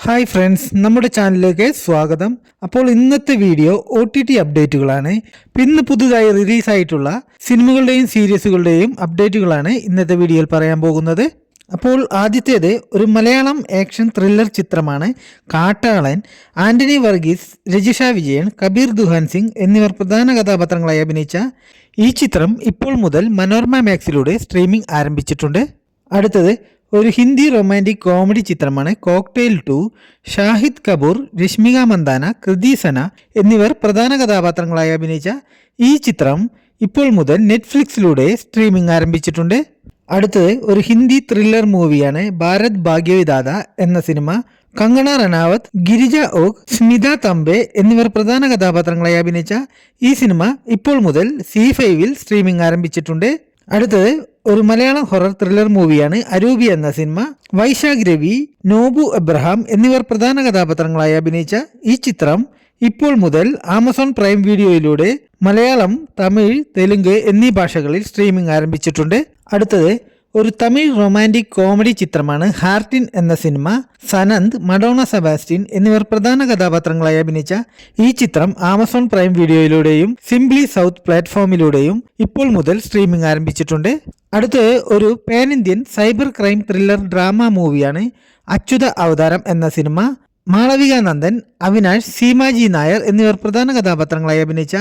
Hi friends, നമ്മുടെ ചാനലിലേക്ക് സ്വാഗതം. അപ്പോൾ ഇന്നത്തെ വീഡിയോ OTT അപ്ഡേറ്റുകളാണ്. ഇന്ന് പുതുതായി റിലീസായിട്ടുള്ള സിനിമകളുടെയും സീരീസുകളുടെയും അപ്ഡേറ്റുകളാണ് ഇന്നത്തെ വീഡിയോയിൽ പറയാൻ പോകുന്നത്. അപ്പോൾ ആദ്യത്തേത് ഒരു മലയാളം ആക്ഷൻ ത്രില്ലർ ചിത്രമാണ് കാട്ടാളൻ. ആന്റണി വർഗീസ്, രജിഷ വിജയൻ, കബീർ ദുഹാൻ സിംഗ് എന്നിവർ പ്രധാന കഥാപാത്രങ്ങളായി അഭിനയിച്ച ഈ ചിത്രം ഇപ്പോൾ മുതൽ മനോരമ മാക്സിലൂടെ സ്ട്രീമിംഗ് ആരംഭിച്ചിട്ടുണ്ട്. അടുത്തത് ഒരു ഹിന്ദി റൊമാൻറ്റിക് കോമഡി ചിത്രമാണ് കോക്ടെയിൽ 2. ഷാഹിദ് കപൂർ, രശ്മിക മന്ദാന, കൃതി സന എന്നിവർ പ്രധാന കഥാപാത്രങ്ങളായി അഭിനയിച്ച ഈ ചിത്രം ഇപ്പോൾ മുതൽ നെറ്റ്ഫ്ലിക്സിലൂടെ സ്ട്രീമിംഗ് ആരംഭിച്ചിട്ടുണ്ട്. അടുത്തത് ഒരു ഹിന്ദി ത്രില്ലർ മൂവിയാണ് ഭാരത് ഭാഗ്യവിധാത എന്ന സിനിമ. കങ്കണ റനാവത്ത്, ഗിരിജ ഓക്, സ്മിത തംബെ എന്നിവർ പ്രധാന കഥാപാത്രങ്ങളായി അഭിനയിച്ച ഈ സിനിമ ഇപ്പോൾ മുതൽ C5-ൽ സ്ട്രീമിംഗ് ആരംഭിച്ചിട്ടുണ്ട്. അടുത്തത് ഒരു മലയാളം ഹൊറർ ത്രില്ലർ മൂവിയാണ് അരൂപി എന്ന cinema. Vaishakh Ravi, Nobu Abraham എന്നിവർ പ്രധാന കഥാപാത്രങ്ങളായി അഭിനയിച്ച ഈ ചിത്രം ഇപ്പോൾ മുതൽ ആമസോൺ പ്രൈം വീഡിയോയിലൂടെ മലയാളം, തമിഴ്, തെലുങ്ക് എന്നീ ഭാഷകളിൽ സ്ട്രീമിംഗ് ആരംഭിച്ചിട്ടുണ്ട്. അടുത്തത് ഒരു തമിഴ് റൊമാൻറ്റിക് കോമഡി ചിത്രമാണ് ഹാർട്ടിൻ എന്ന സിനിമ. സനന്ദ്, മഡോണ സെബാസ്റ്റ്യൻ എന്നിവർ പ്രധാന കഥാപാത്രങ്ങളായി അഭിനയിച്ച ഈ ചിത്രം ആമസോൺ പ്രൈം വീഡിയോയിലൂടെയും സിംപ്ലി സൗത്ത് പ്ലാറ്റ്ഫോമിലൂടെയും ഇപ്പോൾ മുതൽ സ്ട്രീമിംഗ് ആരംഭിച്ചിട്ടുണ്ട്. അടുത്തത് ഒരു pan Indian cyber crime thriller drama മൂവിയാണ് അച്യുത അവതാരം എന്ന സിനിമ. മാളവിക നന്ദൻ, അവിനാഷ്, സീമാജി നായർ എന്നിവർ പ്രധാന കഥാപാത്രങ്ങളായി അഭിനയിച്ച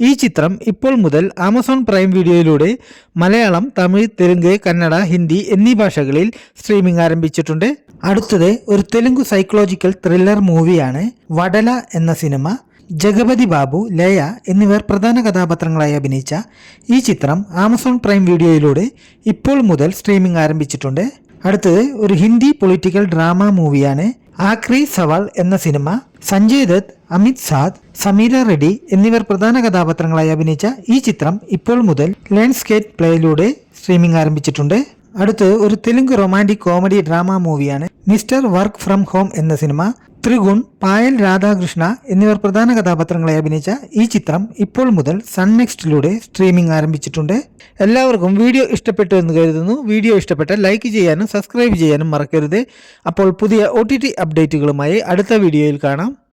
ഈ ചിത്രം ഇപ്പോൾ മുതൽ ആമസോൺ പ്രൈം വീഡിയോയിലൂടെ മലയാളം, തമിഴ്, തെലുങ്ക്, കന്നഡ, ഹിന്ദി എന്നീ ഭാഷകളിൽ സ്ട്രീമിംഗ് ആരംഭിച്ചിട്ടുണ്ട്. അടുത്തത് ഒരു തെലുങ്ക് സൈക്കോളജിക്കൽ ത്രില്ലർ മൂവിയാണ് വടല എന്ന സിനിമ. ജഗപതി ബാബു, ലയ എന്നിവർ പ്രധാന കഥാപാത്രങ്ങളായി അഭിനയിച്ച ഈ ചിത്രം ആമസോൺ പ്രൈം വീഡിയോയിലൂടെ ഇപ്പോൾ മുതൽ സ്ട്രീമിംഗ് ആരംഭിച്ചിട്ടുണ്ട്. അടുത്തത് ഒരു ഹിന്ദി പൊളിറ്റിക്കൽ ഡ്രാമ മൂവിയാണ് ആക്രി സവാൾ എന്ന സിനിമ. സഞ്ജയ് ദത്ത്, അമിത് സാദ്, സമീര റെഡ്ഡി എന്നിവർ പ്രധാന കഥാപാത്രങ്ങളായി അഭിനയിച്ച ഈ ചിത്രം ഇപ്പോൾ മുതൽ ലാൻഡ്സ്കേപ്പ് പ്ലേയിലൂടെ സ്ട്രീമിംഗ് ആരംഭിച്ചിട്ടുണ്ട്. അടുത്ത് ഒരു തെലുങ്ക് റൊമാൻറ്റിക് കോമഡി ഡ്രാമ മൂവിയാണ് മിസ്റ്റർ വർക്ക് ഫ്രം ഹോം എന്ന സിനിമ. ത്രിഗുൺ, പായൽ രാധാകൃഷ്ണ എന്നിവർ പ്രധാന കഥാപാത്രങ്ങളെ അഭിനയിച്ച ഈ ചിത്രം ഇപ്പോൾ മുതൽ സൺ നെക്സ്റ്റിലൂടെ സ്ട്രീമിംഗ് ആരംഭിച്ചിട്ടുണ്ട്. എല്ലാവർക്കും വീഡിയോ ഇഷ്ടപ്പെട്ടു എന്ന് കരുതുന്നു. വീഡിയോ ഇഷ്ടപ്പെട്ടാൽ ലൈക്ക് ചെയ്യാനും സബ്സ്ക്രൈബ് ചെയ്യാനും മറക്കരുത്. അപ്പോൾ പുതിയ OTT അപ്ഡേറ്റുകളുമായി അടുത്ത വീഡിയോയിൽ കാണാം.